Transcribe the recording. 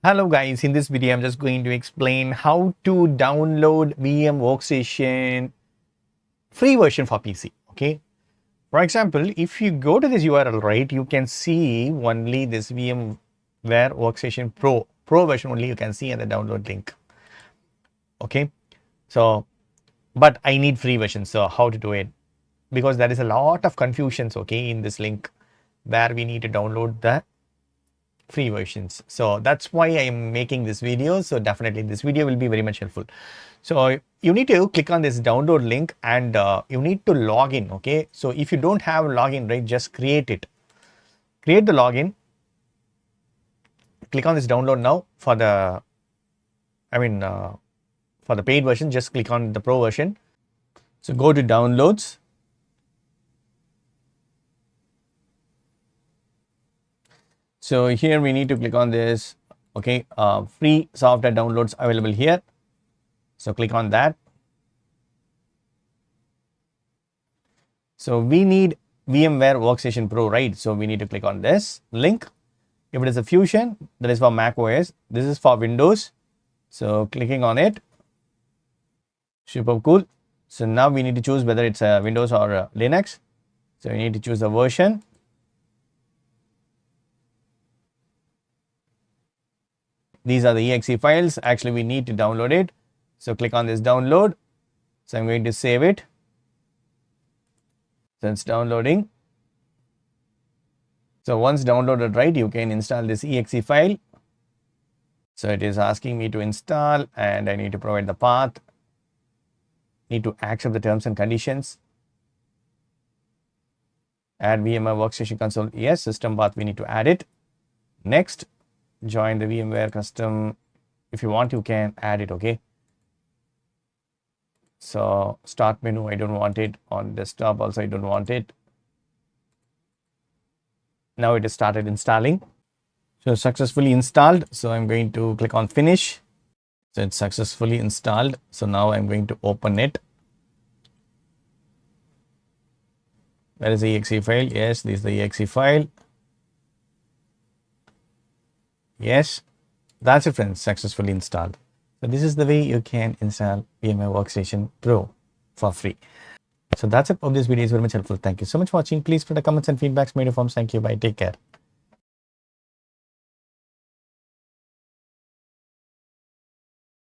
Hello guys, in this video I'm just going to explain how to download VM Workstation free version for PC. Okay, for example, if you go to this URL, right, you can see only this VMware Workstation Pro version only you can see in the download link. Okay, so but I need free version. So how to do it? Because there is a lot of confusions, okay, in this link where we need to download the free versions. So that's why I am making this video. So definitely this video will be very much helpful. So you need to click on this download link and you need to log in. Okay, so if you don't have login, right, just create it. Create the login. Click on this download now for the for the paid version. Just click on the pro version. So go to downloads. So here we need to click on this. Okay, free software downloads available here. So click on that. So we need VMware Workstation Pro, right? So we need to click on this link. If it is a Fusion, that is for Mac OS. This is for Windows. So clicking on it, super cool. So now we need to choose whether it's a Windows or a Linux. So we need to choose a version. These are the exe files. Actually, we need to download it. So click on this download. So I'm going to save it. So it's downloading. So once downloaded, right, you can install this exe file. So it is asking me to install and I need to provide the path. Need to accept the terms and conditions. Add VMware Workstation Console. Yes, system path, we need to add it. Next, join the VMware custom. If you want, you can add it, okay. So start menu, I don't want it. On desktop also, I don't want it. Now it is started installing. So successfully installed. So I'm going to click on finish. So it's successfully installed. So now I'm going to open it. Where is the exe file? Yes, this is the exe file. Yes, that's it friends, successfully installed. So this is the way you can install VMware Workstation Pro for free. So that's it. Hope this video is very much helpful. Thank you so much for watching. Please put the comments and feedbacks made of forms. Thank you. Bye. Take care.